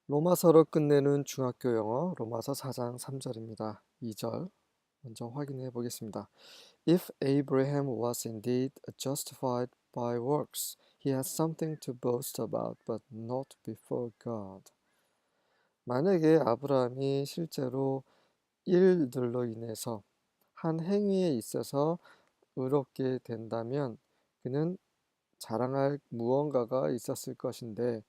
로마서로 끝내는 중학교 영어 로마서 4장 3절입니다. 2절 먼저 확인해 보겠습니다. If Abraham was indeed justified by works, he has something to boast about, but not before God. 만약에 아브라함이 실제로 일들로 인해서 한 행위에 있어서 의롭게 된다면 그는 자랑할 무언가가 있었을 것인데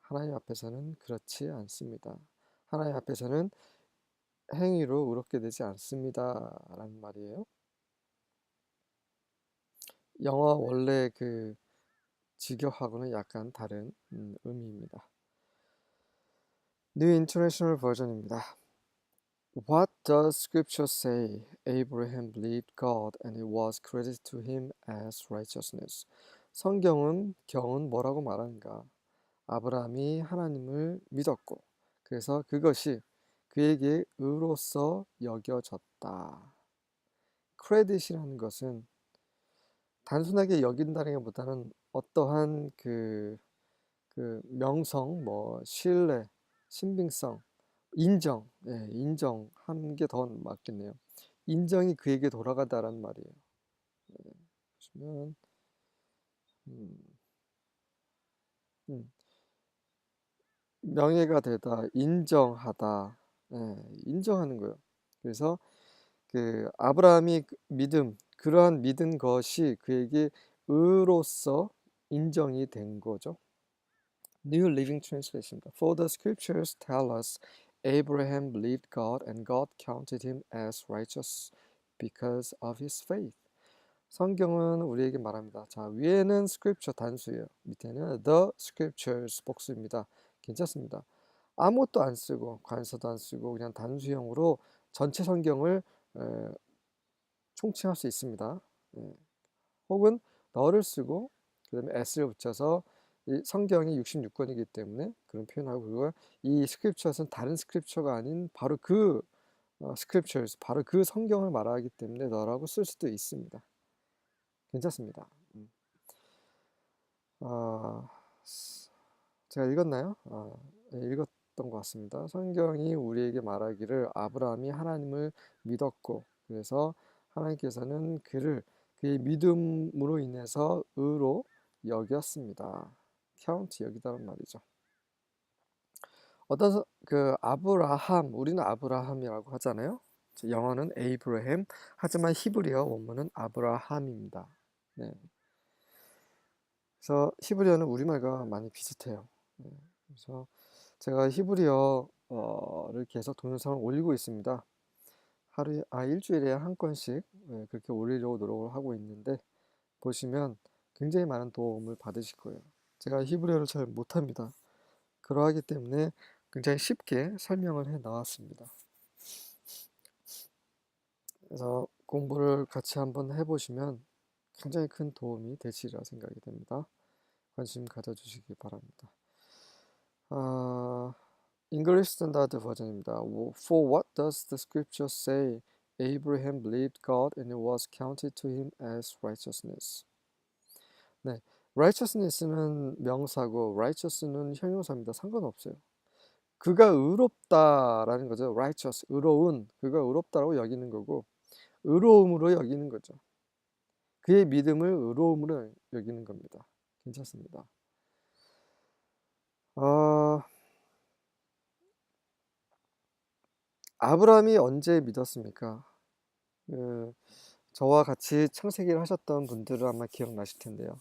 하나님 앞에서는 그렇지 않습니다. 하나님 앞에서는 행위로 의롭게 되지 않습니다라는 말이에요. 영어 원래 그 직역하고는 약간 다른 의미입니다. New International Version입니다. What does Scripture say? Abraham believed God and it was credited to him as righteousness. 성경은 경은 뭐라고 말하는가? 아브라함이 하나님을 믿었고 그래서 그것이 그에게 의로서 여겨졌다. 크레딧이라는 것은 단순하게 여긴다는 것보다는 어떠한 그 명성, 신뢰, 신빙성, 인정, 인정한 게 더 맞겠네요. 인정이 그에게 돌아가다라는 말이에요. 보시면 음, 음, 명예가 되다, 인정하다, 인정하는 거예요. 그래서 그 아브라함이 믿음, 그러한 믿은 것이 그에게 의로서 인정이 된 거죠. New Living Translation입니다. For the scriptures tell us Abraham believed God and God counted him as righteous because of his faith. 성경은 우리에게 말합니다. 자, 위에는 scripture 단수예요. 밑에는 the scriptures 복수입니다. 괜찮습니다. 아무것도 안 쓰고 관서도 안 쓰고 그냥 단수형으로 전체 성경을 총칭할 수 있습니다. 혹은 너를 쓰고 그다음에 s를 붙여서 이 성경이 66권이기 때문에 그런 표현하고 그리고 이 스크립처는 다른 스크립처가 아닌 바로 그 스크립처에서 바로 그 성경을 말하기 때문에 너라고 쓸 수도 있습니다. 괜찮습니다. 아, 제가 읽었나요? 네, 읽었던 것 같습니다. 성경이 우리에게 말하기를 아브라함이 하나님을 믿었고 그래서 하나님께서는 그의 믿음으로 인해서 의로 여겼습니다. count 여기다는 말이죠. 그 아브라함, 우리는 아브라함이라고 하잖아요. 영어는 에이브라햄, 하지만 히브리어 원문은 아브라함입니다. 네. 그래서 히브리어는 우리말과 많이 비슷해요. 네. 그래서 제가 히브리어를 계속 동영상을 올리고 있습니다. 일주일에 한 건씩 그렇게 올리려고 노력을 하고 있는데 보시면 굉장히 많은 도움을 받으실 거예요. 제가 히브리어를 잘 못합니다. 그러하기 때문에 굉장히 쉽게 설명을 해 나왔습니다. 그래서 공부를 같이 한번 해보시면 굉장히 큰 도움이 되시리라 생각이 됩니다. 관심 가져주시기 바랍니다. English Standard 버전입니다. For what does the scripture say? Abraham believed God and it was counted to him as righteousness. 네, righteousness는 명사고 righteous는 형용사입니다. 상관없어요. 그가 의롭다라는 거죠. righteous, 의로운, 그가 의롭다라고 여기는 거고 의로움으로 여기는 거죠. 그의 믿음을 의로움으로 여기는 겁니다. 괜찮습니다. 아브라함이 언제 믿었습니까? 저와 같이 창세기를 하셨던 분들은 아마 기억나실 텐데요.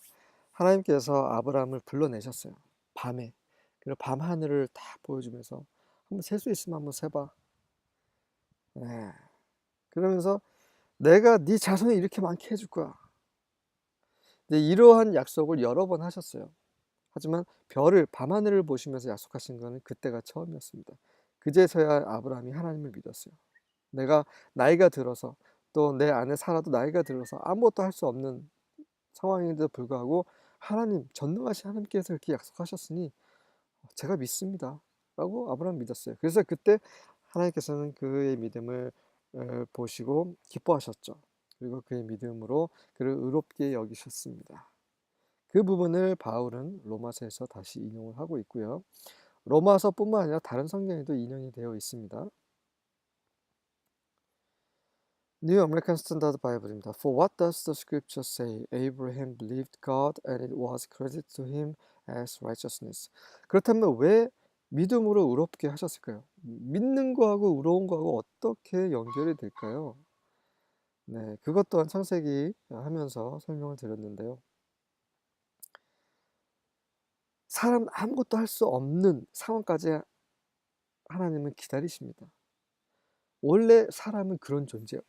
하나님께서 아브라함을 불러내셨어요. 밤에. 그리고 밤 하늘을 다 보여주면서 한번 셀 수 있으면 한번 세봐. 네. 그러면서 내가 네 자손이 이렇게 많게 해줄 거야. 네, 이러한 약속을 여러 번 하셨어요. 하지만 별을 밤하늘을 보시면서 약속하신 것은 그때가 처음이었습니다. 그제서야 아브라함이 하나님을 믿었어요. 내가 나이가 들어서 또 내 안에 살아도 나이가 들어서 아무것도 할 수 없는 상황인데도 불구하고 하나님, 전능하신 하나님께서 그렇게 약속하셨으니 제가 믿습니다. 라고 아브라함 믿었어요. 그래서 그때 하나님께서는 그의 믿음을 보시고 기뻐하셨죠. 그리고 그의 믿음으로 그를 의롭게 여기셨습니다. 그 부분을 바울은 로마서에서 다시 인용을 하고 있고요. 로마서뿐만 아니라 다른 성경에도 인용이 되어 있습니다. New American Standard Bible입니다. For what does the scripture say? Abraham believed God and it was credited to him as righteousness. 그렇다면 왜 믿음으로 의롭게 하셨을까요? 믿는 거하고 의로운 거하고 어떻게 연결이 될까요? 네, 그것 또한 창세기 하면서 설명을 드렸는데요. 사람 아무것도 할 수 없는 상황까지 하나님은 기다리십니다. 원래 사람은 그런 존재예요.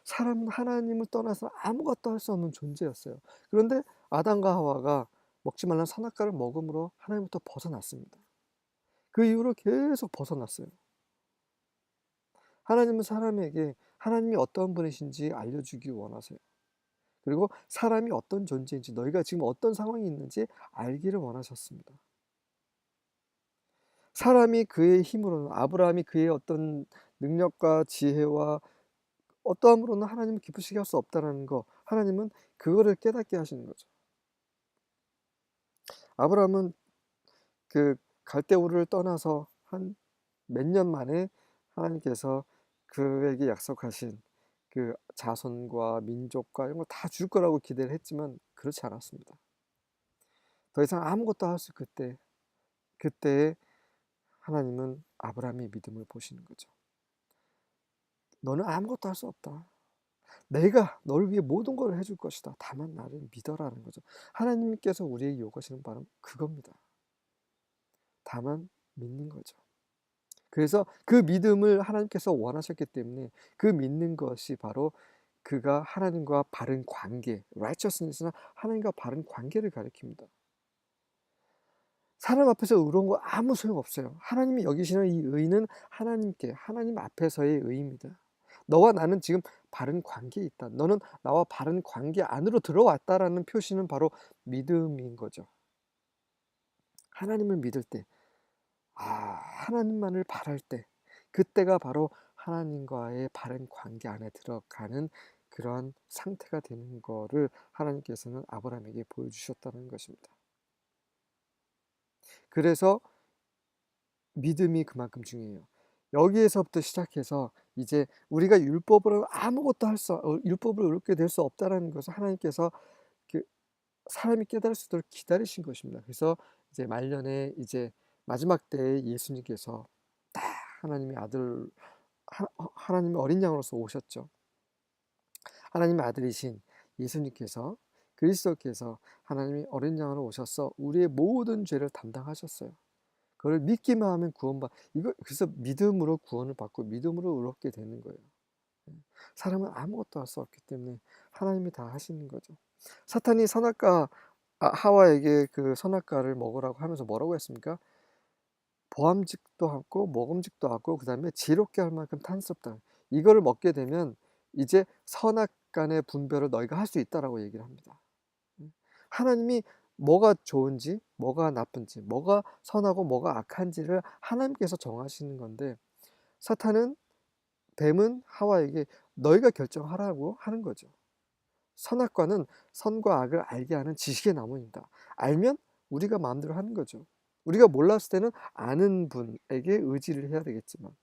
사람은 하나님을 떠나서 아무것도 할 수 없는 존재였어요. 그런데 아담과 하와가 먹지 말라는 선악과를 먹음으로 하나님부터 벗어났습니다. 그 이후로 계속 벗어났어요. 하나님은 사람에게 하나님이 어떤 분이신지 알려주기 원하세요. 그리고 사람이 어떤 존재인지, 너희가 지금 어떤 상황이 있는지 알기를 원하셨습니다. 사람이 그의 힘으로는, 아브라함이 그의 어떤 능력과 지혜와 어떠함으로는 하나님을 기쁘시게 할 수 없다는 거, 하나님은 그거를 깨닫게 하시는 거죠. 아브라함은 그 갈대우를 떠나서 한 몇 년 만에 하나님께서 그에게 약속하신 그 자손과 민족과 이런 걸 다 줄 거라고 기대를 했지만 그렇지 않았습니다. 더 이상 아무것도 할 수 그때에 하나님은 아브라함의 믿음을 보시는 거죠. 너는 아무것도 할 수 없다. 내가 너를 위해 모든 걸 해줄 것이다. 다만 나를 믿어라는 거죠. 하나님께서 우리에게 요구하시는 바는 그겁니다. 다만 믿는 거죠. 그래서 그 믿음을 하나님께서 원하셨기 때문에 그 믿는 것이 바로 그가 하나님과 바른 관계, righteousness는 하나님과 바른 관계를 가리킵니다. 사람 앞에서 의로운 거 아무 소용없어요. 하나님이 여기시는 이 의는 하나님 앞에서의 의입니다. 너와 나는 지금 바른 관계에 있다. 너는 나와 바른 관계 안으로 들어왔다라는 표시는 바로 믿음인 거죠. 하나님을 믿을 때, 하나님만을 바랄 때, 그때가 바로 하나님과의 바른 관계 안에 들어가는 그러한 상태가 되는 거를 하나님께서는 아브라함에게 보여주셨다는 것입니다. 그래서 믿음이 그만큼 중요해요. 여기에서부터 시작해서 이제 우리가 율법을 의롭게 될 수 없다라는 것을 하나님께서 그 사람이 깨달을 수 있도록 기다리신 것입니다. 그래서 이제 말년에 이제 마지막 때에 예수님께서 딱 하나님의 어린 양으로서 오셨죠. 하나님의 아들이신 예수님께서 그리스도께서 하나님의 어린 양으로 오셔서 우리의 모든 죄를 담당하셨어요. 그걸 믿기만 하면 그래서 믿음으로 구원을 받고 믿음으로 의롭게 되는 거예요. 사람은 아무것도 할 수 없기 때문에 하나님이 다 하시는 거죠. 사탄이 하와에게 그 선악과를 먹으라고 하면서 뭐라고 했습니까? 보암직도 하고 먹음직도 하고 그 다음에 지롭게 할 만큼 탄스럽다. 이거를 먹게 되면 이제 선악간의 분별을 너희가 할 수 있다라고 얘기를 합니다. 하나님이 뭐가 좋은지, 뭐가 나쁜지, 뭐가 선하고 뭐가 악한지를 하나님께서 정하시는 건데 뱀은 하와에게 너희가 결정하라고 하는 거죠. 선악과는 선과 악을 알게 하는 지식의 나무입니다. 알면 우리가 마음대로 하는 거죠. 우리가 몰랐을 때는 아는 분에게 의지를 해야 되겠지만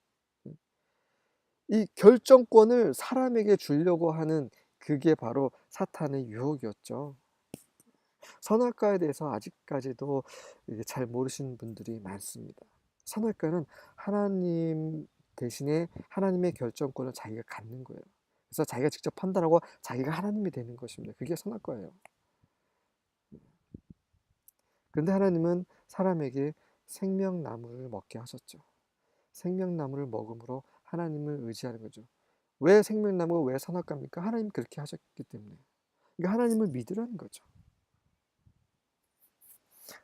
이 결정권을 사람에게 주려고 하는 그게 바로 사탄의 유혹이었죠. 선악과에 대해서 아직까지도 잘 모르시는 분들이 많습니다. 선악과는 하나님 대신에 하나님의 결정권을 자기가 갖는 거예요. 그래서 자기가 직접 판단하고 자기가 하나님이 되는 것입니다. 그게 선악과예요. 그런데 하나님은 사람에게 생명나무를 먹게 하셨죠. 생명나무를 먹음으로 하나님을 의지하는 거죠. 왜 생명나무가 왜 선악과입니까? 하나님이 그렇게 하셨기 때문에. 그러니까 하나님을 믿으라는 거죠.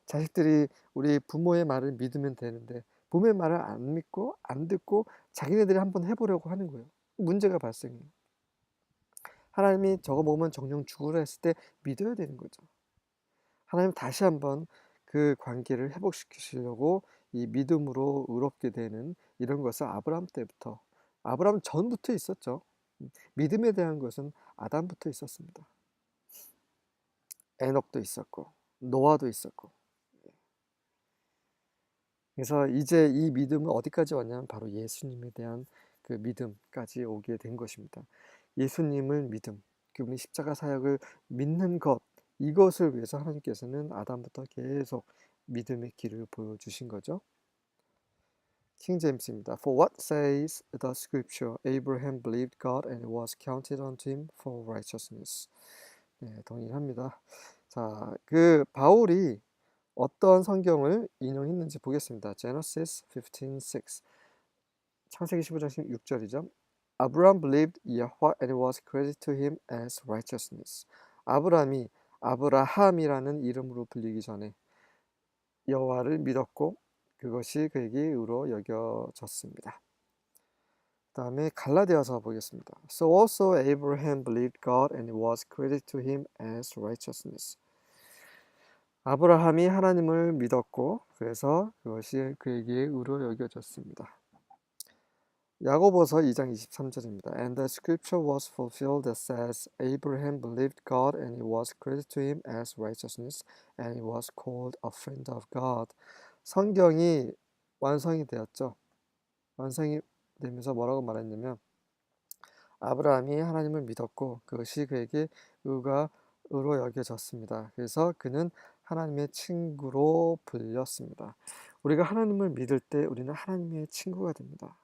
자식들이 우리 부모의 말을 믿으면 되는데 부모의 말을 안 믿고 안 듣고 자기네들이 한번 해보려고 하는 거예요. 문제가 발생해요. 하나님이 저거 먹으면 정령 죽으라 했을 때 믿어야 되는 거죠. 하나님 다시 한번 그 관계를 회복시키시려고 이 믿음으로 의롭게 되는 이런 것을 아브라함 전부터 있었죠. 믿음에 대한 것은 아담부터 있었습니다. 에녹도 있었고 노아도 있었고 그래서 이제 이 믿음은 어디까지 왔냐면 바로 예수님에 대한 그 믿음까지 오게 된 것입니다. 예수님을 믿음, 그분이 십자가 사역을 믿는 것, 이것을 위해서 하나님께서는 아담부터 계속 믿음의 길을 보여주신 거죠. 킹 제임스입니다. For what says the scripture? Abraham believed God and it was counted unto him for righteousness. 네, 동의합니다. 자, 그 바울이 어떤 성경을 인용했는지 보겠습니다. Genesis 15:6. 창세기 15장 6절이죠. Abraham believed Yahweh and it was credited to him as righteousness. 아브라함이 아브라함이라는 이름으로 불리기 전에 여호와를 믿었고 그것이 그에게 의로 여겨졌습니다. 다음에 갈라디아서 보겠습니다. So also Abraham believed God and it was credited to him as righteousness. 아브라함이 하나님을 믿었고 그래서 그것이 그에게 의로 여겨졌습니다. 야고보서 2장 23절입니다. And the scripture was fulfilled that says, Abraham believed God and it was credited to him as righteousness, and he was called a friend of God. 성경이 완성이 되었죠. 완성이 되면서 뭐라고 말했냐면 아브라함이 하나님을 믿었고 그것이 그에게 의로 여겨졌습니다. 그래서 그는 하나님의 친구로 불렸습니다. 우리가 하나님을 믿을 때 우리는 하나님의 친구가 됩니다.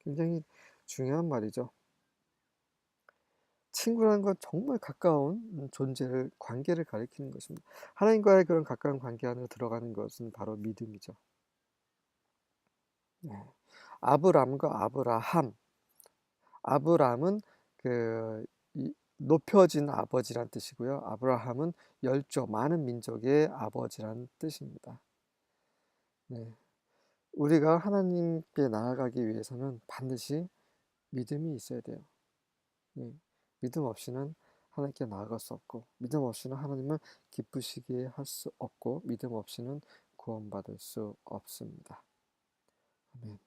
굉장히 중요한 말이죠. 친구라는 건 정말 가까운 존재를, 관계를 가리키는 것입니다. 하나님과의 그런 가까운 관계 안으로 들어가는 것은 바로 믿음이죠. 네. 아브람과 아브라함. 아브람은 높여진 아버지란 뜻이고요. 아브라함은 열조, 많은 민족의 아버지란 뜻입니다. 네. 우리가 하나님께 나아가기 위해서는 반드시 믿음이 있어야 돼요. 네. 믿음 없이는 하나님께 나아갈 수 없고, 믿음 없이는 하나님을 기쁘시게 할 수 없고, 믿음 없이는 구원받을 수 없습니다. 아멘.